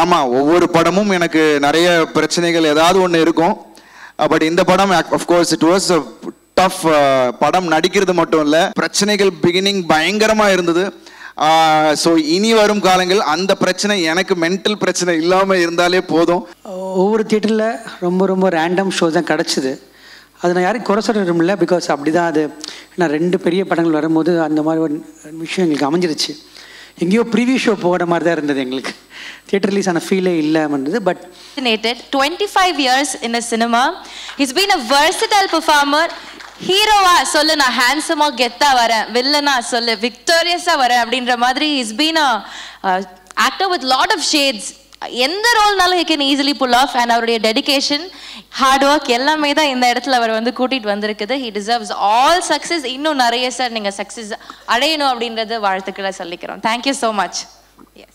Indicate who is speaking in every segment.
Speaker 1: ஆமாம், ஒவ்வொரு படமும் எனக்கு நிறைய பிரச்சனைகள் ஏதாவது ஒன்று இருக்கும். பட் இந்த படம் அஃப்கோர்ஸ் இட் வாஸ் டஃப். படம் நடிக்கிறது மட்டும் இல்லை, பிரச்சனைகள் பிகினிங் பயங்கரமாக இருந்தது. ஸோ இனி வரும் காலங்கள் அந்த பிரச்சனை எனக்கு மென்டல் பிரச்சனை இல்லாமல் இருந்தாலே போதும்.
Speaker 2: ஒவ்வொரு தியேட்டரில் ரொம்ப ரொம்ப ரேண்டம் ஷோ தான் கிடச்சிது. அது நான் யாரையும் குறை சொல்ல இல்லை, பிகாஸ் அப்படி தான் அது. நான் 2 பெரிய படங்கள் வரும்போது அந்த மாதிரி ஒரு விஷயம் எங்களுக்கு அமைஞ்சிருச்சு. எங்கேயோ ப்ரீவியூ ஷோ போகிற மாதிரி தான் இருந்தது எங்களுக்கு. தியேட்டர் ரிலீஸ் ஆன ஃபீலே இல்லாமல் இருந்தது. But
Speaker 3: 25 years in a cinema. He's been a versatile performer. ஹீரோவா சொல்லு நான் ஹேண்ட்ஸமா கெத்தா வரேன், வில்லனா சொல்லு விக்டோரியஸா வரேன் அப்படின்ற மாதிரி. Is been a actor with lot of shades. எந்த ரோல்னாலும் he can easily pull off. and அவருடைய டெடிகேஷன், ஹார்ட் ஒர்க் எல்லாமே தான் இந்த இடத்துல அவர் வந்து கூட்டிட்டு வந்திருக்குது. he deserves all success. இன்னும் நிறைய சார் நீங்க சக்சஸ் அடையணும் அப்படின்றது வாழ்த்துக்களை சொல்லிக்கிறோம். thank you so much. yes.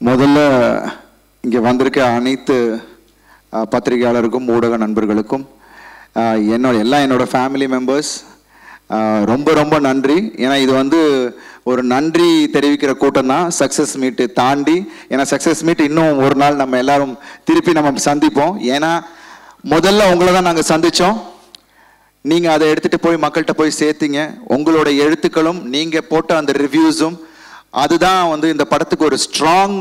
Speaker 1: முதல்ல இங்கே வந்திருக்க அனைத்து பத்திரிகையாளருக்கும் ஊடக நண்பர்களுக்கும் என்னோட ஃபேமிலி மெம்பர்ஸ் ரொம்ப ரொம்ப நன்றி. ஏன்னா இது வந்து ஒரு நன்றி தெரிவிக்கிற கூட்டம் தான் சக்ஸஸ் மீட்டு தாண்டி. ஏன்னா சக்ஸஸ் மீட் இன்னும் ஒரு நாள் நம்ம எல்லாரும் திருப்பி நம்ம சந்திப்போம். ஏன்னா முதல்ல உங்களை தான் நாங்கள் சந்தித்தோம். நீங்கள் அதை எடுத்துகிட்டு போய் மக்கள்கிட்ட போய் சேர்த்தீங்க. உங்களோட எழுத்துக்களும் நீங்கள் போட்ட அந்த ரிவ்யூஸும் அதுதான் வந்து இந்த படத்துக்கு ஒரு ஸ்ட்ராங்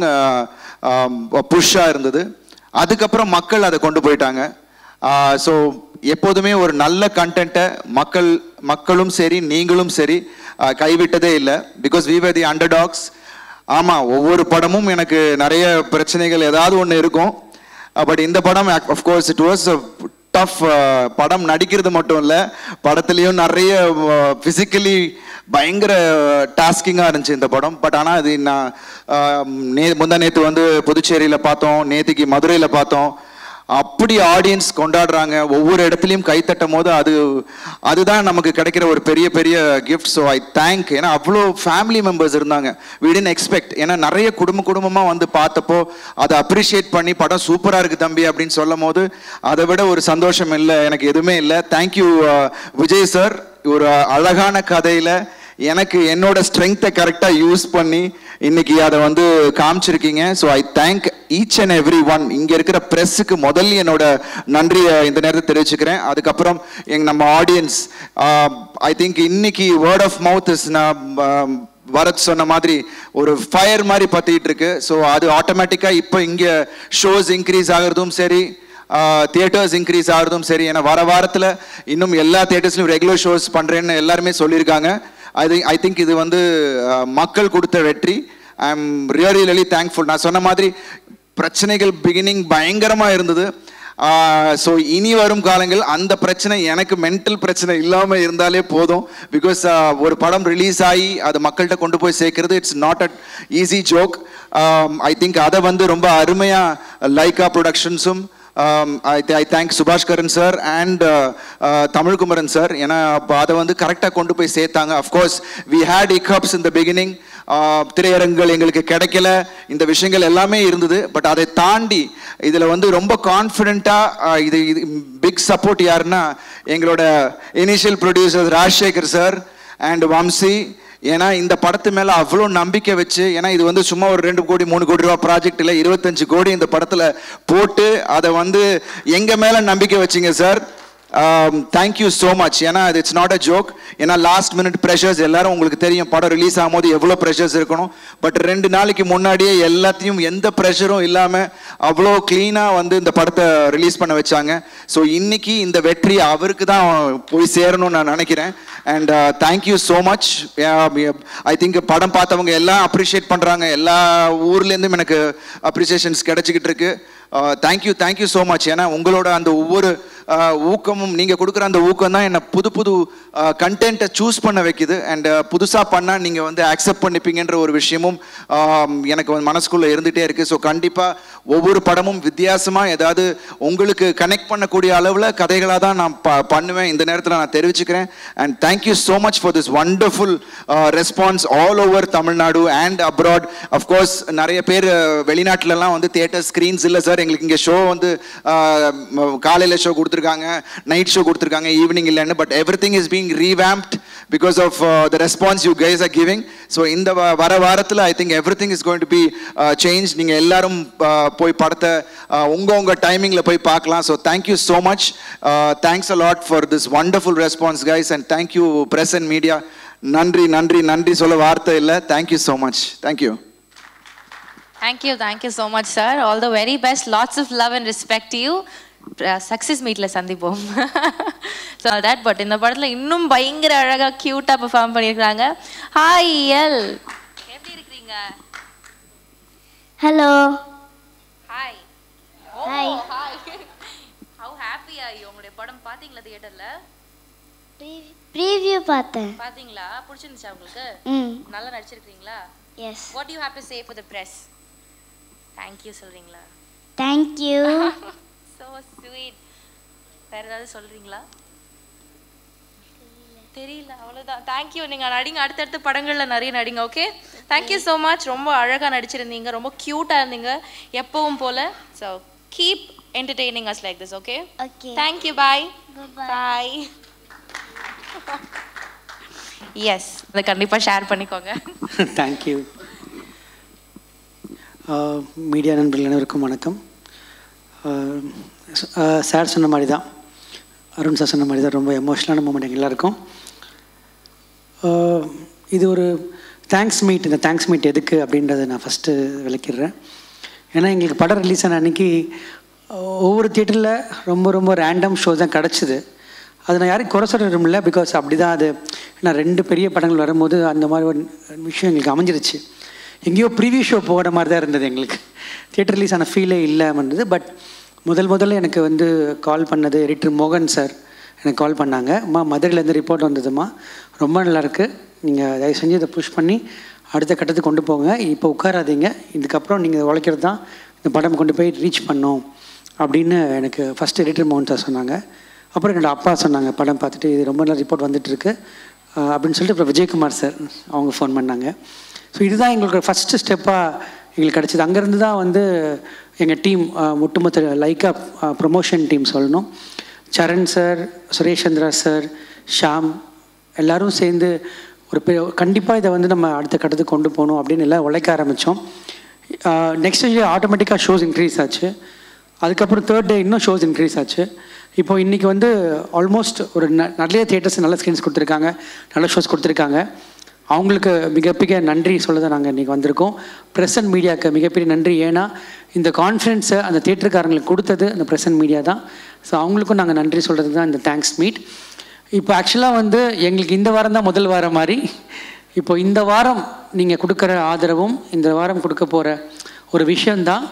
Speaker 1: புஷ்ஷாக இருந்தது. அதுக்கப்புறம் மக்கள் அதை கொண்டு போயிட்டாங்க. ஸோ எப்போதுமே ஒரு நல்ல கண்டென்ட்டை மக்களும் சரி நீங்களும் சரி கைவிட்டதே இல்லை. Because we were the underdogs. ஆமாம், ஒவ்வொரு படமும் எனக்கு நிறைய பிரச்சனைகள் ஏதாவது ஒன்று இருக்கும். பட் இந்த படம் அஃப்கோர்ஸ் இட் வாஸ் டஃப். படம் நடிக்கிறது மட்டும் இல்லை, படத்துலேயும் நிறைய ஃபிசிக்கலி பயங்கர டாஸ்கிங்காக இருந்துச்சு இந்த படம். பட் ஆனால் அது நான் முந்தா நேற்று வந்து புதுச்சேரியில் பார்த்தோம், நேற்றுக்கு மதுரையில் பார்த்தோம். அப்படி ஆடியன்ஸ் கொண்டாடுறாங்க, ஒவ்வொரு இடத்துலையும் கைத்தட்டும் போது அதுதான் நமக்கு கிடைக்கிற ஒரு பெரிய பெரிய கிஃப்ட். So I thank. ஏன்னா அவ்வளோ ஃபேமிலி மெம்பர்ஸ் இருந்தாங்க. we didn't expect. ஏன்னா நிறைய குடும்பமாக வந்து பார்த்தப்போ அதை அப்ரிஷியேட் பண்ணி படம் சூப்பராக இருக்குது தம்பி அப்படின்னு சொல்லும் போது அதை விட ஒரு சந்தோஷம் இல்லை எனக்கு எதுவுமே இல்லை. Thank you Vijay sir. ஒரு அழகான கதையில் எனக்கு என்னோட ஸ்ட்ரென்த்தை கரெக்டாக யூஸ் பண்ணி இன்னைக்கு அதை வந்து காமிச்சிருக்கீங்க. So I thank each and every one. இங்கே இருக்கிற ப்ரெஸ்ஸுக்கு முதல்ல என்னோட நன்றியை இந்த நேரத்தை தெரிவிச்சுக்கிறேன். அதுக்கப்புறம் நம்ம ஆடியன்ஸ், ஐ திங்க் இன்னைக்கு வேர்ட் ஆஃப் மவுத் இஸ், நான் வரத் சொன்ன மாதிரி ஒரு ஃபயர் மாதிரி பற்றிட்டு இருக்கு. ஸோ அது ஆட்டோமேட்டிக்காக இப்போ இங்கே ஷோஸ் இன்க்ரீஸ் ஆகிறதும் சரி, தியேட்டர்ஸ் இன்க்ரீஸ் ஆகிறதும் சரி. ஏன்னா வாரத்தில் இன்னும் எல்லா தியேட்டர்ஸ்லையும் ரெகுலர் ஷோஸ் பண்ணுறேன்னு எல்லாருமே சொல்லியிருக்காங்க. ஐ திங்க் இது வந்து மக்கள் கொடுத்த வெற்றி. ஐ எம் ரியலி தேங்க்ஃபுல். நான் சொன்ன மாதிரி பிரச்சனைகள் பிகினிங் பயங்கரமாக இருந்தது. ஸோ இனி வரும் காலங்கள் அந்த பிரச்சனை எனக்கு மென்டல் பிரச்சனை இல்லாமல் இருந்தாலே போதும். பிகாஸ் ஒரு படம் ரிலீஸ் ஆகி அது மக்கள்கிட்ட கொண்டு போய் சேர்க்கறது it's not a easy joke. I think அதை வந்து ரொம்ப அருமையாக Lyca ப்ரொடக்ஷன்ஸும் I thank Subhash Karan sir and Tamil Kumaran sir. ஏன்னா அதை வந்து கரெக்டாக கொண்டு போய் சேர்த்தாங்க. Of course we had hiccups in the beginning. திரையரங்குகள் எங்களுக்கு கிடைக்கல, இந்த விஷயங்கள் எல்லாமே இருந்தது. பட் அதை தாண்டி இதில் வந்து ரொம்ப கான்ஃபிடென்ட்டாக இது பிக் சப்போர்ட் யாருன்னா எங்களோட initial producer Rajasekhar sir and Vamsi. ஏன்னா இந்த படத்து மேலே அவ்வளோ நம்பிக்கை வச்சு, ஏன்னா இது வந்து சும்மா ஒரு 2 கோடி 3 கோடி ரூபா ப்ராஜெக்ட் இல்லை, 25 கோடி இந்த படத்தில் போட்டு அதை வந்து எங்கள் மேலே நம்பிக்கை வச்சிங்க சார். Thank you so much. ஏன்னா இட்ஸ் நாட் அ ஜோக். ஏன்னா லாஸ்ட் மினிட் ப்ரெஷர்ஸ் எல்லாரும் உங்களுக்கு தெரியும், படம் ரிலீஸ் ஆகும்போது எவ்வளோ ப்ரெஷர்ஸ் இருக்கணும். பட் 2 நாளைக்கு முன்னாடியே எல்லாத்தையும் எந்த ப்ரெஷரும் இல்லாமல் அவ்வளோ க்ளீனாக வந்து இந்த படத்தை ரிலீஸ் பண்ண வச்சாங்க. ஸோ இன்னைக்கு இந்த வெற்றி அவருக்கு தான் போய் சேரணும்னு நான் நினைக்கிறேன். And thank you so much. I think படம் பார்த்தவங்க எல்லாம் அப்ரிஷியேட் பண்ணுறாங்க, எல்லா ஊர்லேருந்தும் எனக்கு அப்ரிசியேஷன்ஸ் கிடைச்சிக்கிட்டு இருக்கு. Thank you so much. ஏன்னா உங்களோட அந்த ஒவ்வொரு ஊக்கமும் நீங்கள் கொடுக்குற அந்த ஊக்கம் தான் என்னை புது கண்டென்ட்டை சூஸ் பண்ண வைக்குது. அண்ட் புதுசாக பண்ணால் நீங்கள் வந்து அக்செப்ட் பண்ணிப்பீங்கன்ற ஒரு விஷயமும் எனக்கு வந்து மனசுக்குள்ளே இருந்துகிட்டே இருக்குது. ஸோ கண்டிப்பாக ஒவ்வொரு படமும் வித்தியாசமாக ஏதாவது உங்களுக்கு கனெக்ட் பண்ணக்கூடிய அளவில் கதைகளாக தான் நான் பண்ணுவேன். இந்த நேரத்தில் நான் தெரிவிச்சுக்கிறேன். And thank you so much for this wonderful response all over Tamil Nadu and abroad. Of course நிறைய பேர் வெளிநாட்டிலலாம் வந்து தியேட்டர் ஸ்க்ரீன்ஸ் இல்லை சார், எங்களுக்கு இங்கே ஷோ வந்து காலையில் ஷோ கொடுத்து கொடுத்துருக்காங்க, நைட் ஷோ கொடுத்துருக்காங்க, ஈவினிங் இல்லைன்னு. But everything is being revamped because of the response you guys are giving. So இந்த வர வாரத்தில் I think everything is going to be change. நீங்கள் எல்லாரும் போய் படத்தை உங்கள் டைமிங்கில் போய் பார்க்கலாம். So thank you so much. Thanks a lot for this wonderful response guys, and thank you press and media. நன்றி நன்றி நன்றி சொல்ல வார்த்தை இல்லை. Thank you so much. Thank you.
Speaker 3: Thank you so much, sir. All the very best. Lots of love and respect to you. Success meetல சந்திப்போம். So that, but இந்த படத்துல இன்னும் பயங்கர அழகா கியூட்டா பெர்ஃபார்ம் பண்ணிருக்காங்க. ஹாய் எல், எப்படி இருக்கீங்க?
Speaker 4: Hello.
Speaker 3: Hi. Oh,
Speaker 4: Hi.
Speaker 3: How happy are you? உங்களுடைய படம் பாத்தீங்களா தியேட்டர்ல?
Speaker 4: Preview பார்த்தேன்.
Speaker 3: பாத்தீங்களா? பிடிச்சிருந்துச்சா உங்களுக்கு? நல்லா நடிச்சிருக்கீங்களா?
Speaker 4: Yes.
Speaker 3: What do you have to say for the press? Thank you சொல்றீங்களா?
Speaker 4: Thank you.
Speaker 3: So sweet. வேற ஏதாவது சொல்றீங்களா? தெரியல, அவ்வளவுதான். Thank you. நீங்க நடிங்க, அடுத்தடுத்த படங்கள்ல நிறைய நடிங்க. Okay, thank you so much. ரொம்ப அழகா நடிச்சிருந்தீங்க, ரொம்ப கியூட்டா இருந்தீங்க எப்பவும் போல. So keep entertaining us like this. Okay.
Speaker 4: Okay.
Speaker 3: Thank you. Bye. Bye. Yes, அதை கண்டிப்பா ஷேர் பண்ணிக்கோங்க.
Speaker 2: தேங்க்யூ. மீடியா நண்பர்கள் அனைவருக்கும் வணக்கம். சார் சொன்ன மாதிரி தான், அருண் சார் சொன்ன மாதிரி தான், ரொம்ப எமோஷ்னலான மூமெண்ட் எங்கள் எல்லாருக்கும். இது ஒரு தேங்க்ஸ் மீட். இந்த தேங்க்ஸ் மீட் எதுக்கு அப்படின்றத நான் ஃபஸ்ட்டு விளக்கிடுறேன். ஏன்னா எங்களுக்கு படம் ரிலீஸ் ஆன அன்றைக்கி ஒவ்வொரு தியேட்டரில் ரொம்ப ரொம்ப ரேண்டம் ஷோ தான் கிடச்சிது. அது நான் யாரையும் குறை சொல்ல விரும்பல, பிகாஸ் அப்படி தான் அது. ஏன்னா 2 பெரிய படங்கள் வரும்போது அந்த மாதிரி ஒரு விஷயம் எங்களுக்கு அமைஞ்சிருச்சு. எங்கேயோ ப்ரீவியூ ஷோ போகிற மாதிரி தான் இருந்தது எங்களுக்கு. தியேட்டர் ரிலீஸ் ஆன ஃபீலே இல்லாமல் இருந்தது. பட் முதல்ல எனக்கு வந்து கால் பண்ணது எடிட்டர் மோகன் சார் எனக்கு கால் பண்ணாங்க. அம்மா, மதுரையிலேருந்து ரிப்போர்ட் வந்ததும்மா, ரொம்ப நல்லாயிருக்கு, நீங்கள் தயவு செஞ்சு இதை புஷ் பண்ணி அடுத்த கட்டத்துக்கு கொண்டு போங்க, இப்போ உட்காராதீங்க, இதுக்கப்புறம் நீங்கள் உழைக்கிறது தான் இந்த படம் கொண்டு போய் ரீச் பண்ணோம் அப்படின்னு எனக்கு ஃபஸ்ட் எடிட்டர் மோகன் சார் சொன்னாங்க. அப்புறம் என்னோடய அப்பா சொன்னாங்க, படம் பார்த்துட்டு இது ரொம்ப நல்ல ரிப்போர்ட் வந்துட்டுருக்கு அப்படின்னு சொல்லிட்டு அப்புறம் விஜயகுமார் சார் அவங்க ஃபோன் பண்ணாங்க. ஸோ இதுதான் எங்களுக்கு ஃபஸ்ட்டு ஸ்டெப்பாக எங்களுக்கு கிடச்சிது. அங்கேருந்து தான் வந்து எங்கள் டீம் ஒட்டுமொத்த லைக்கா ப்ரொமோஷன் டீம் சொல்லணும், சரண் சார், சுரேஷ் சந்திரா சார், ஷாம் எல்லோரும் சேர்ந்து ஒரு கண்டிப்பாக இதை வந்து நம்ம அடுத்த கட்டத்துக்கு கொண்டு போகணும் அப்படின்னு எல்லாம் உழைக்க ஆரம்பித்தோம். நெக்ஸ்ட் டே ஆட்டோமேட்டிக்காக ஷோஸ் இன்க்ரீஸ் ஆச்சு. அதுக்கப்புறம் 3rd டே இன்னும் ஷோஸ் இன்க்ரீஸ் ஆச்சு. இப்போ இன்றைக்கி வந்து ஆல்மோஸ்ட் ஒரு நிறைய தியேட்டர்ஸ் நல்ல ஸ்க்ரீன்ஸ் கொடுத்துருக்காங்க, நல்ல ஷோஸ் கொடுத்துருக்காங்க. அவங்களுக்கு மிகப்பெரிய நன்றி சொல்ல தான் நாங்கள் இன்றைக்கி வந்திருக்கோம். ப்ரெஸ் அண்ட் மீடியாவுக்கு மிகப்பெரிய நன்றி. ஏன்னா இந்த கான்ஃபரன்ஸை அந்த தியேட்டருக்காரங்களுக்கு கொடுத்தது அந்த ப்ரெஸ் அண்ட் மீடியா தான். ஸோ அவங்களுக்கும் நாங்கள் நன்றி சொல்கிறது தான் இந்த தேங்க்ஸ் மீட். இப்போ ஆக்சுவலாக வந்து எங்களுக்கு இந்த வாரம் தான் முதல் வாரம் மாதிரி. இப்போ இந்த வாரம் நீங்கள் கொடுக்குற ஆதரவும் இந்த வாரம் கொடுக்க போகிற ஒரு விஷயந்தான்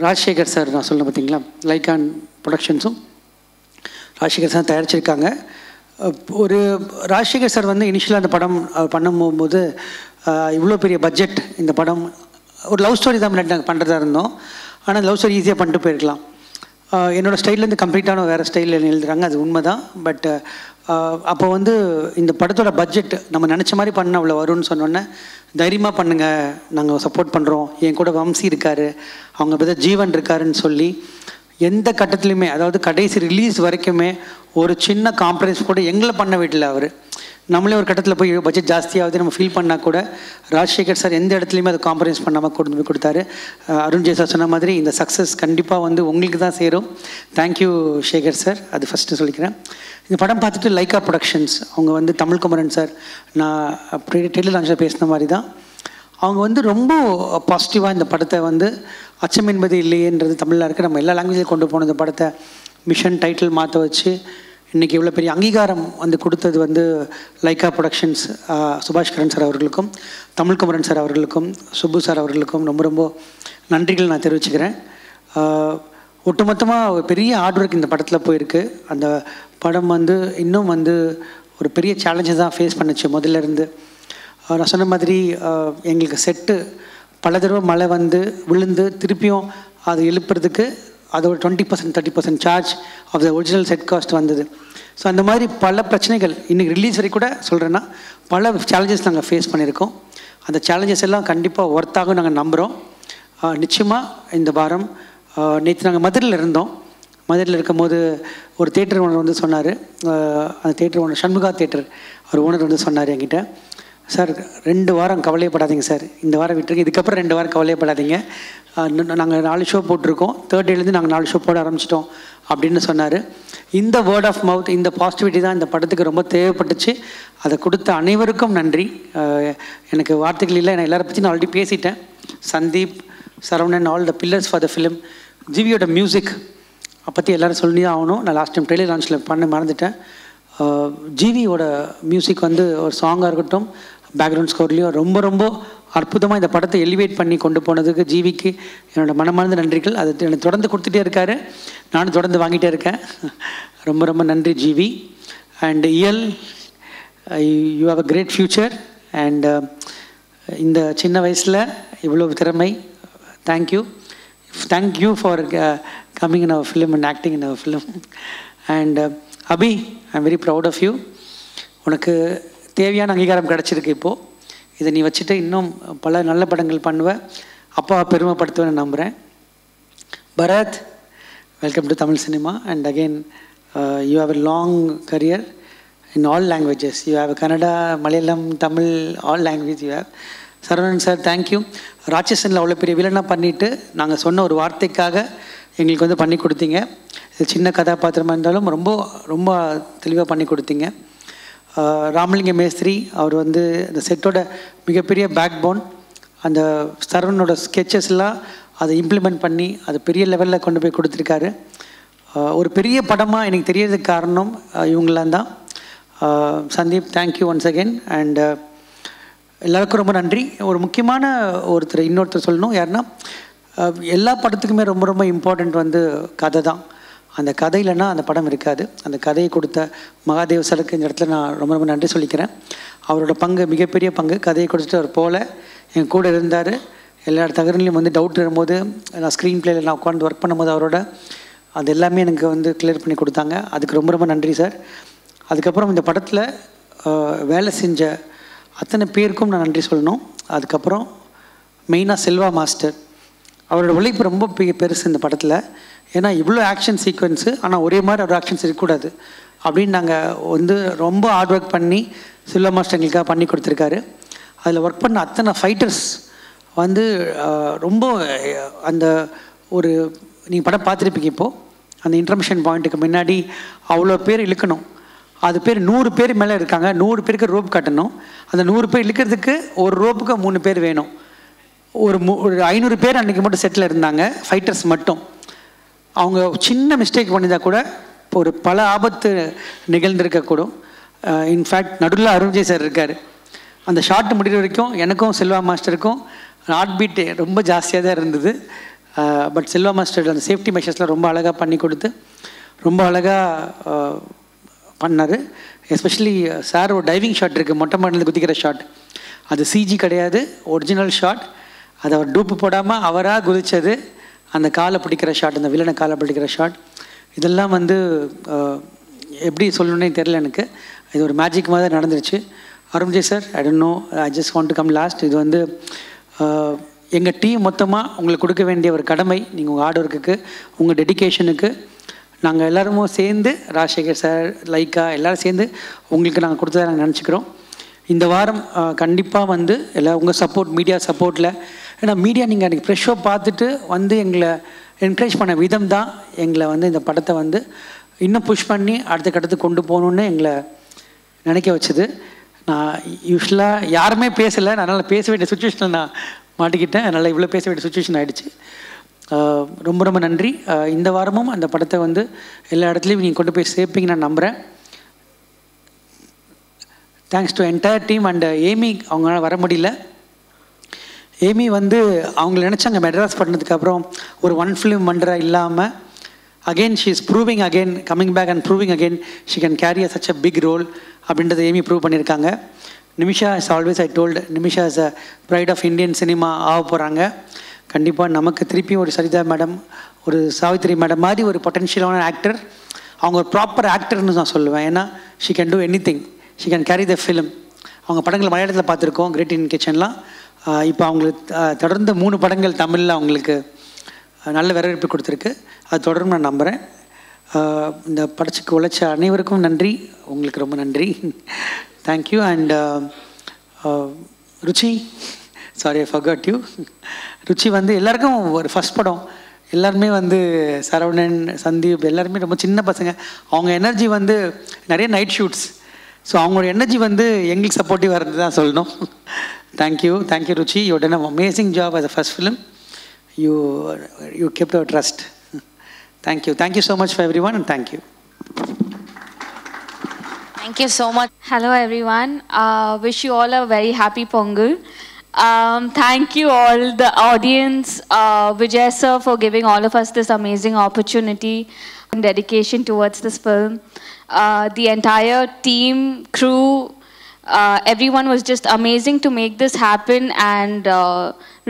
Speaker 2: ராஜசேகர் சார் நான் சொல்ல பார்த்தீங்களா, லைக்கான் ப்ரொடக்ஷன்ஸும் ராஜசேகர் சார் தயாரிச்சிருக்காங்க. ஒரு ராஜசேகர் சார் வந்து இனிஷியலாக அந்த படம் பண்ணும்போது இவ்வளோ பெரிய பட்ஜெட் இந்த படம் ஒரு லவ் ஸ்டோரி தான் நாங்கள் பண்ணுறதா இருந்தோம். ஆனால் லவ் ஸ்டோரி ஈஸியாக பண்ணிட்டு போயிருக்கலாம். என்னோடய ஸ்டைல்லேருந்து கம்ப்ளீட்டான வேறு ஸ்டைலில் எழுதுகிறாங்க, அது உண்மை தான். பட் அப்போ வந்து இந்த படத்தோட பட்ஜெட் நம்ம நினச்ச மாதிரி பண்ண அவ்வளோ வரும்னு சொன்னோன்னே தைரியமாக பண்ணுங்கள், நாங்கள் சப்போர்ட் பண்ணுறோம், என் கூட வம்சி இருக்கார், அவங்க பற்றி ஜீவன் இருக்காருன்னு சொல்லி எந்த கட்டத்துலையுமே, அதாவது கடைசி ரிலீஸ் வரைக்குமே ஒரு சின்ன காம்ப்ரமைஸ் கூட எங்களை பண்ண விடல. அவர் நம்மளே ஒரு கட்டத்தில் போய் பட்ஜெட் ஜாஸ்தியாகுது நம்ம ஃபீல் பண்ணால் கூட ராஜசேகர் சார் எந்த இடத்துலையுமே அதை காம்ப்ரமைஸ் பண்ணாமல் கொண்டு போய் கொடுத்தாரு. அருண் ஜெய் சார் சொன்ன மாதிரி இந்த சக்ஸஸ் கண்டிப்பாக வந்து உங்களுக்கு தான் சேரும். தேங்க்யூ சேகர் சார், அது ஃபஸ்ட்டு சொல்லிக்கிறேன். இந்த படம் பார்த்துட்டு லைக்கா ப்ரொடக்ஷன்ஸ் அவங்க வந்து தமிழ்குமரன் சார், நான் டெய்லர் லான்ச்சில் பேசின மாதிரி தான், அவங்க வந்து ரொம்ப பாசிட்டிவாக இந்த படத்தை வந்து அச்சம் என்பது இல்லையேன்றது தமிழில் இருக்குது, நம்ம எல்லா லாங்குவேஜில் கொண்டு போன இந்த படத்தை மிஷன் டைட்டில் மாற்ற வச்சு இன்றைக்கி இவ்வளோ பெரிய அங்கீகாரம் வந்து கொடுத்தது வந்து லைக்கா ப்ரொடக்ஷன்ஸ் சுபாஷ் கரன் சார் அவர்களுக்கும், தமிழ்குமரன் சார் அவர்களுக்கும், சுப்பு சார் அவர்களுக்கும் ரொம்ப ரொம்ப நன்றிகள் நான் தெரிவிச்சுக்கிறேன். ஒட்டுமொத்தமாக ஒரு பெரிய ஹார்ட் ஒர்க் இந்த படத்தில் போயிருக்கு. அந்த படம் வந்து இன்னும் வந்து ஒரு பெரிய சேலஞ்சை தான் ஃபேஸ் பண்ணுச்சு முதல்ல இருந்து. நான் சொன்ன மாதிரி எங்களுக்கு செட்டு பல தடவை மழை வந்து விழுந்து திருப்பியும் அது எழுப்புறதுக்கு அதோட 20% 30% charge of the original set cost வந்தது. ஸோ அந்த மாதிரி பல பிரச்சனைகள் இன்றைக்கி ரிலீஸ் வரை கூட சொல்கிறேன்னா பல சேலஞ்சஸ் நாங்கள் ஃபேஸ் பண்ணியிருக்கோம். அந்த சேலஞ்சஸ் எல்லாம் கண்டிப்பாக ஒர்த்தாகும் நாங்கள் நம்புகிறோம். நிச்சயமாக இந்த வாரம் நேற்று நாங்கள் மதுரையில் இருந்தோம். மதுரையில் இருக்கும்போது ஒரு தேட்டர் ஓனர் வந்து சொன்னார், அந்த தேட்டர் ஓனர் சண்முகா தேட்டர் அவர் ஓனர் வந்து சொன்னார் என்கிட்ட, சார் 2 வாரம் கவலையப்படாதீங்க சார், இந்த வாரம் விட்டுருக்கு, இதுக்கப்புறம் 2 வாரம் கவலையப்படாதீங்க, நாங்கள் 4 ஷோ போட்டிருக்கோம், 3rd டேலேருந்து நாங்கள் 4 ஷோ போட ஆரம்பிச்சிட்டோம் அப்படின்னு சொன்னார். இந்த வேர்ட் ஆஃப் மவுத், இந்த பாசிட்டிவிட்டி தான் இந்த படத்துக்கு ரொம்ப தேவைப்பட்டுச்சு. அதை கொடுத்த அனைவருக்கும் நன்றி. எனக்கு வார்த்தைகள் இல்லை, நான் எல்லாரை பற்றி நான் ஆல்ரெடி பேசிட்டேன். Sandeep, Saravanan, all the pillars for the film. ஜிவியோட மியூசிக் பற்றி எல்லோரும் சொல்லி தான் ஆகணும். நான் லாஸ்ட் டைம் ட்ரெய்லர் லான்ச்சில் பண்ண மறந்துட்டேன். ஜிவியோட மியூசிக் வந்து ஒரு சாங்காக இருக்கட்டும், பேக்ரவுண்ட் ஸ்கோர்லேயும் ரொம்ப ரொம்ப அற்புதமாக இந்த படத்தை எலிவேட் பண்ணி கொண்டு போனதுக்கு ஜிவிக்கு என்னோடய மனமார்ந்த நன்றிகள். அது எனக்கு தொடர்ந்து கொடுத்துட்டே இருக்காரு, நானும் தொடர்ந்து வாங்கிட்டே இருக்கேன். ரொம்ப ரொம்ப நன்றி GV. And Iyal, you have a great future. And இந்த சின்ன வயசில் இவ்வளோ திறமை, thank you for coming in our film and acting in our film. And Abhi, I am very proud of you. உனக்கு தேவையான அங்கீகாரம் கிடச்சிருக்கு இப்போது. இதை நீ வச்சுட்டு இன்னும் பல நல்ல படங்கள் பண்ணுவேன், அப்பாவை பெருமைப்படுத்துவேன்னு நம்புகிறேன். Bharath, welcome to Tamil cinema. And again you have a long career in all languages. You have Kannada, Malayalam, Tamil, all languages you have. Saravanan sir, thank you. ராட்சசனில் அவ்வளோ பெரிய வில்லனாக பண்ணிவிட்டு நாங்கள் சொன்ன ஒரு வார்த்தைக்காக எங்களுக்கு வந்து பண்ணி கொடுத்தீங்க. இது சின்ன கதாபாத்திரமாக இருந்தாலும் ரொம்ப ரொம்ப தெளிவாக பண்ணி கொடுத்தீங்க. ராமலிங்க மேஸ்திரி அவர் வந்து அந்த செட்டோட மிகப்பெரிய பேக் போன். அந்த சரவணனோட ஸ்கெச்சஸ்லாம் அதை இம்ப்ளிமெண்ட் பண்ணி அது பெரிய லெவலில் கொண்டு போய் கொடுத்துருக்காரு. ஒரு பெரிய படமாக எனக்கு தெரியறதுக்கு காரணம் இவங்களாம் தான். Sandeep, thank you once again. And எல்லாருக்கும் ரொம்ப நன்றி. ஒரு முக்கியமான இன்னொருத்தர் சொல்லணும். யாருன்னா, எல்லா படத்துக்குமே ரொம்ப ரொம்ப இம்பார்ட்டண்ட் வந்து கதை தான். அந்த கதை இல்லைன்னா அந்த படம் இருக்காது. அந்த கதையை கொடுத்த மகாதேவ் சாருக்கு இந்த இடத்துல நான் ரொம்ப ரொம்ப நன்றி சொல்லிக்கிறேன். அவரோட பங்கு மிகப்பெரிய பங்கு. கதையை கொடுத்துட்டு அவர் போல் என் கூட இருந்தார். எல்லா தகவலையும் வந்து டவுட் வரும்போது நான் ஸ்க்ரீன் பிளேயில் நான் உட்காந்து ஒர்க் பண்ணும்போது அவரோட அது எல்லாமே எனக்கு வந்து கிளியர் பண்ணி கொடுத்தாங்க. அதுக்கு ரொம்ப ரொம்ப நன்றி சார். அதுக்கப்புறம் இந்த படத்தில் வேலை செஞ்ச அத்தனை பேருக்கும் நான் நன்றி சொல்லணும். அதுக்கப்புறம் மெயினாக செல்வா மாஸ்டர், அவரோட உழைப்பு ரொம்ப பெருசு இந்த படத்தில். ஏன்னா இவ்வளோ ஆக்ஷன் சீக்வன்ஸு, ஆனால் ஒரே மாதிரி ஒரு ஆக்ஷன்ஸ் இருக்கக்கூடாது அப்படின்னு நாங்கள் வந்து ரொம்ப ஹார்ட் ஒர்க் பண்ணி செல்வா மாஸ்டர் எங்களுக்காக பண்ணி கொடுத்துருக்காரு. அதில் ஒர்க் பண்ண அத்தனை ஃபைட்டர்ஸ் வந்து ரொம்ப அந்த ஒரு நீங்கள் படம் பார்த்துருப்பீங்க. இப்போது அந்த இன்டர்மிஷன் பாயிண்ட்டுக்கு முன்னாடி அவ்வளோ பேர் இழுக்கணும். அது பேர் 100 பேர் மேலே இருக்காங்க. 100 பேருக்கு ரோப் கட்டணும். அந்த 100 பேர் இழுக்கிறதுக்கு ஒரு ரோப்புக்கு 3 பேர் வேணும். ஒரு 500 பேர் அன்றைக்கி மட்டும் செட்டில் இருந்தாங்க, ஃபைட்டர்ஸ் மட்டும். அவங்க சின்ன மிஸ்டேக் பண்ணியிருந்தால் கூட இப்போ ஒரு பல ஆபத்து நிகழ்ந்திருக்கக்கூடும். இன்ஃபேக்ட் நடுவில் அருண்ஜெய் சார் இருக்கார். அந்த ஷார்ட் முடிகிற வரைக்கும் எனக்கும் செல்வா மாஸ்டருக்கும் ஹார்ட் பீட் ரொம்ப ஜாஸ்தியாக தான் இருந்தது. பட் செல்வா மாஸ்டர் அந்த சேஃப்டி மெஷர்ஸ்லாம் ரொம்ப அழகாக பண்ணி கொடுத்து ரொம்ப அழகாக பண்ணார். எஸ்பெஷலி சார் ஒரு டைவிங் ஷாட் இருக்குது, மொட்டை மாடிலேருந்து குதிக்கிற ஷாட். அது சிஜி கிடையாது, ஒரிஜினல் ஷாட். அதை அவர் டூப்பு போடாமல் அவராக குதித்தது, அந்த காலை பிடிக்கிற ஷாட், அந்த வில்லனை காலை பிடிக்கிற ஷாட், இதெல்லாம் வந்து எப்படி சொல்லணுன்னே தெரில எனக்கு. இது ஒரு மேஜிக் மாதிரி தான் நடந்துருச்சு. Arunjay sir, I don't know, I just want to come last. இது வந்து எங்கள் டீம் மொத்தமாக உங்களுக்கு கொடுக்க வேண்டிய ஒரு கடமை. நீங்கள் உங்கள் ஹார்ட் ஒர்க்குக்கு, உங்கள் டெடிக்கேஷனுக்கு நாங்கள் எல்லோருமோ சேர்ந்து, ராஜசேகர் சார், லைக்கா எல்லோரும் சேர்ந்து உங்களுக்கு நாங்கள் கொடுத்ததை நாங்கள் நினச்சிக்கிறோம். இந்த வாரம் கண்டிப்பாக வந்து எல்லாம் உங்கள் சப்போர்ட், மீடியா சப்போர்ட்டில், ஏன்னா மீடியா நீங்கள் அன்றைக்கி ப்ரெஷ் ஷோ பார்த்துட்டு வந்து எங்களை என்கரேஜ் பண்ண விதம் தான் எங்களை வந்து இந்த படத்தை வந்து இன்னும் புஷ் பண்ணி அடுத்த கட்டத்துக்கு கொண்டு போகணுன்னு எங்களை நினைக்க வச்சுது. நான் யூஸ்வலாக யாருமே பேசலை, அதனால் பேச வேண்டிய சுச்சுவேஷனில் நான் மாட்டிக்கிட்டேன். அதனால் இவ்வளோ பேச வேண்டிய சுச்சுவேஷன் ஆகிடுச்சு. ரொம்ப ரொம்ப நன்றி. இந்த வாரமும் அந்த படத்தை வந்து எல்லா இடத்துலையும் நீங்கள் கொண்டு போய் சேர்ப்பீங்க நான் நம்புகிறேன். Thanks to entire team. And Amy, அவங்களால வர முடியல. ஏமி வந்து அவங்கள நினச்சாங்க மெட்ராஸ் பண்ணதுக்கப்புறம் ஒரு 1 ஃபிலிம் பண்ணுற இல்லாமல் again she is proving again, coming back and proving again she can carry such a big role அப்படின்றத ஏமி ப்ரூவ் பண்ணியிருக்காங்க. Nimisha is always, I told, Nimisha is a pride of Indian cinema ஆக போகிறாங்க. கண்டிப்பாக நமக்கு திருப்பியும் ஒரு சரிதா மேடம், ஒரு சாவித்ரி மேடம் மாதிரி ஒரு பொட்டென்ஷியலான ஆக்டர். அவங்க ஒரு ப்ராப்பர் ஆக்டர்னு நான் சொல்லுவேன். ஏன்னா she can do any thing, she can carry the film. அவங்க படங்கள் மலையாளத்தில் பார்த்துருக்கோம், கிரேட் இன் கிச்சன்லாம். இப்போ அவங்களுக்கு தொடர்ந்து 3 படங்கள் தமிழில் அவங்களுக்கு நல்ல வரவேற்பு கொடுத்துருக்கு. அது தொடர்ந்து நான் நம்புகிறேன். இந்த படத்துக்கு உழைச்ச அனைவருக்கும் நன்றி, உங்களுக்கு ரொம்ப நன்றி. Thank you. And Ruchi, sorry I forgot you. Ruchi வந்து எல்லாருக்கும் ஒரு ஃபஸ்ட் படம், எல்லாருமே வந்து சரவணன், சந்தீப் எல்லாருமே ரொம்ப சின்ன பசங்க. அவங்க எனர்ஜி வந்து நிறைய நைட் ஷூட்ஸ், ஸோ அவங்களோட எனர்ஜி வந்து எங்களுக்கு சப்போர்ட்டிவாக இருந்து தான் சொல்லணும். Thank you Ruchi, you done an amazing job as a first film. You kept our trust. Thank you so much for everyone, and thank you.
Speaker 3: Thank you so much.
Speaker 4: Hello everyone. Wish you all a very happy Pongal. Thank you all the audience, Vijay sir, for giving all of us this amazing opportunity and dedication towards this film. The entire team, crew, everyone was just amazing to make this happen, and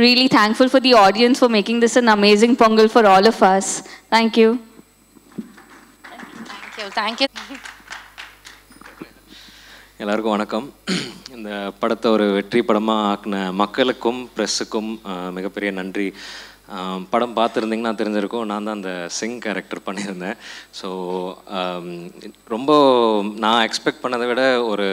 Speaker 4: really thankful for the audience for making this an amazing Pongal for all of us. Thank you.
Speaker 3: Thank you.
Speaker 5: எல்லாருக்கும் வணக்கம். இந்த படத்தை ஒரு வெற்றி படமாக ஆக்கின மக்களுக்கும் ப்ரெஸ்ஸுக்கும் மிகப்பெரிய நன்றி. படம் பார்த்துருந்தீங்கன்னா தெரிஞ்சிருக்கும், நான் தான் அந்த சிங் கேரக்டர் பண்ணியிருந்தேன். ஸோ ரொம்ப நான் எக்ஸ்பெக்ட் பண்ணதை விட ஒரு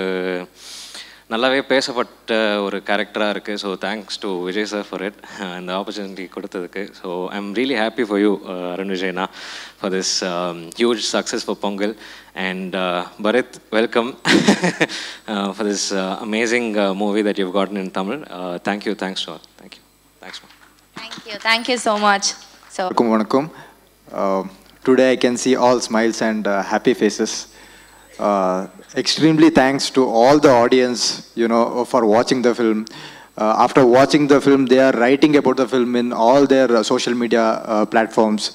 Speaker 5: நல்லாவே பேசப்பட்ட ஒரு கேரக்டராக இருக்குது. So thanks to Vijay sir for it, இந்த ஆப்பர்ச்சுனிட்டி கொடுத்ததுக்கு. So I am really happy for you Arun விஜய்னா for this huge success for Pongal. And Bharat, welcome for this amazing movie that you've gotten in Tamil. Thank you, thanks to all. Thank you. Thanks, man.
Speaker 3: Thank you so much. So
Speaker 6: Vanakkam. Today I can see all smiles and happy faces. Extremely thanks to all the audience, for watching the film. After watching the film, they are writing about the film in all their social media platforms.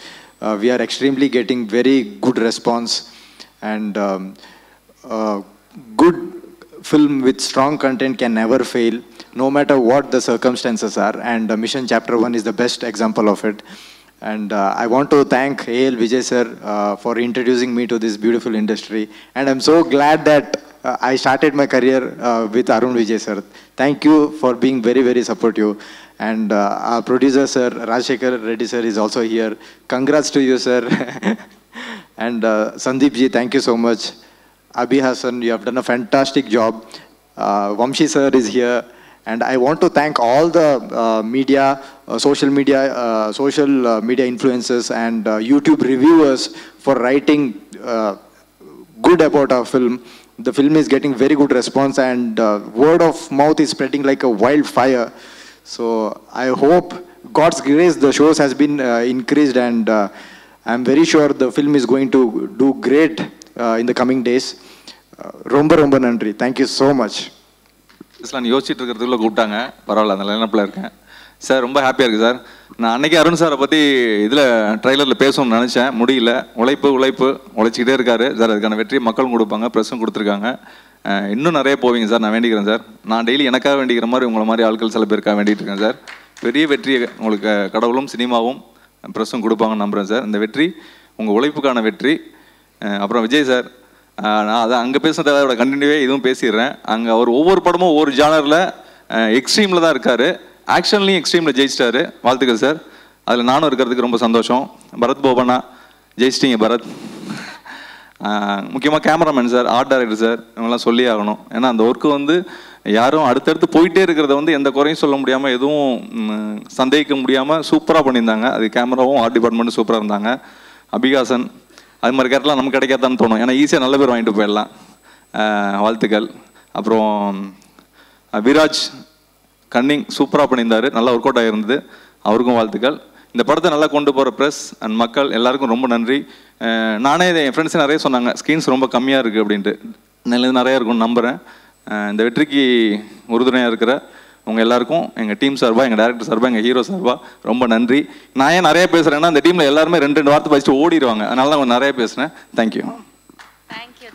Speaker 6: We are extremely getting very good response. And good film with strong content can never fail, no matter what the circumstances are. And Mission Chapter 1 is the best example of it. And I want to thank A.L. Vijay sir for introducing me to this beautiful industry. And I'm so glad that I started my career with Arun Vijay sir. Thank you for being very, very supportive. And our producer sir, Rajshekhar Reddy sir, is also here. Congrats to you, sir. And Sandeep ji, thank you so much. Abhi Hassan, you have done a fantastic job. Vamshi sir is here. And I want to thank all the media, social media influencers and YouTube reviewers for writing good about our film. The film is getting very good response, and word of mouth is spreading like a wildfire. So I hope God's grace, the shows has been increased, and I'm very sure the film is going to do great in the coming days. Romba nandri. Thank you so much.
Speaker 7: நான் யோசிச்சுட்டு இருக்கிறதுக்குள்ள கூப்பிட்டாங்க, பரவாயில்ல, அந்த லைனப்பில் இருக்கேன். Sir ரொம்ப ஹாப்பியாக இருக்குது sir. நான் அன்றைக்கி அருண் சாரை பற்றி இதில் ட்ரைலரில் பேசணும்னு நினச்சேன், முடியல. உழைச்சிக்கிட்டே இருக்காரு சார். அதுக்கான வெற்றியை மக்களும் கொடுப்பாங்க, ப்ரெஸ்ஸும் கொடுத்துருக்காங்க. இன்னும் நிறைய போவீங்க சார், நான் வேண்டிக்கிறேன் சார். நான் டெய்லி எனக்காக வேண்டிக்கிற மாதிரி உங்களை மாதிரி ஆட்கள் சில பேருக்காக வேண்டிகிட்டு இருக்கேன் சார். பெரிய வெற்றியை உங்களுக்கு கடவுளும் சினிமாவும் ப்ரெஸ்ஸும் கொடுப்பாங்கன்னு நம்புகிறேன் சார். இந்த வெற்றி உங்கள் உழைப்புக்கான வெற்றி. அப்புறம் விஜய் சார், நான் அதை அங்கே பேசுனதோட கண்டினியூவே இதுவும் பேசிடுறேன். அங்கே அவர் ஒவ்வொரு படமும் ஒவ்வொரு ஜானரில் எக்ஸ்ட்ரீமில் தான் இருக்கார். ஆக்ஷன்லேயும் எக்ஸ்ட்ரீமில் ஜெயிச்சிட்டாரு. வாழ்த்துக்கள் சார். அதில் நானும் இருக்கிறதுக்கு ரொம்ப சந்தோஷம். பரத் போபண்ணா, ஜெயிச்சிட்டிங்க பரத். முக்கியமாக cameraman sir, art director sir, இவங்கெல்லாம் சொல்லி ஆகணும். ஏன்னா அந்த ஒர்க்கு யாரும் அடுத்தடுத்து போயிட்டே இருக்கிறத எந்த குறையும் சொல்ல முடியாமல், எதுவும் சந்தேகிக்க முடியாமல் சூப்பராக பண்ணியிருந்தாங்க. அது கேமராவும் ஆர்ட் டிபார்ட்மெண்ட்டும் சூப்பராக இருந்தாங்க. அபிகாசன், அது மாதிரி கேரக்டர்லாம் நமக்கு கிடைக்காதான்னு தோணும், ஏன்னா ஈஸியாக நல்ல பேர் வாங்கிட்டு போயிடலாம். வாழ்த்துக்கள். அப்புறம் விராஜ் கன்னிங் சூப்பராக பண்ணியிருந்தார், நல்லா ஒர்க் அவுட் ஆகிருந்தது, அவருக்கும் வாழ்த்துக்கள். இந்த படத்தை நல்லா கொண்டு போகிற ப்ரெஸ் அண்ட் மக்கள் எல்லாருக்கும் ரொம்ப நன்றி. நானே என் ஃப்ரெண்ட்ஸே நிறைய சொன்னாங்க, ஸ்க்ரீன்ஸ் ரொம்ப கம்மியாக இருக்குது அப்படின்ட்டு. நல்லது நிறையா இருக்கும்னு நம்புகிறேன். இந்த வெற்றிக்கு உறுதுணையாக இருக்கிற உங்கள் எல்லாருக்கும் எங்கள் டீம் சார்பாக, எங்கள் டேரக்டர் சார்பாக, எங்கள் ஹீரோ சார்பாக ரொம்ப நன்றி. நான் ஏன் நிறைய பேசுகிறேன்னா, அந்த டீமில் எல்லாருமே 2 வார்த்தை படிச்சுட்டு ஓடிடுவாங்க, அதனால நான் நிறைய பேசுகிறேன். தேங்க்யூ.
Speaker 3: Thank you.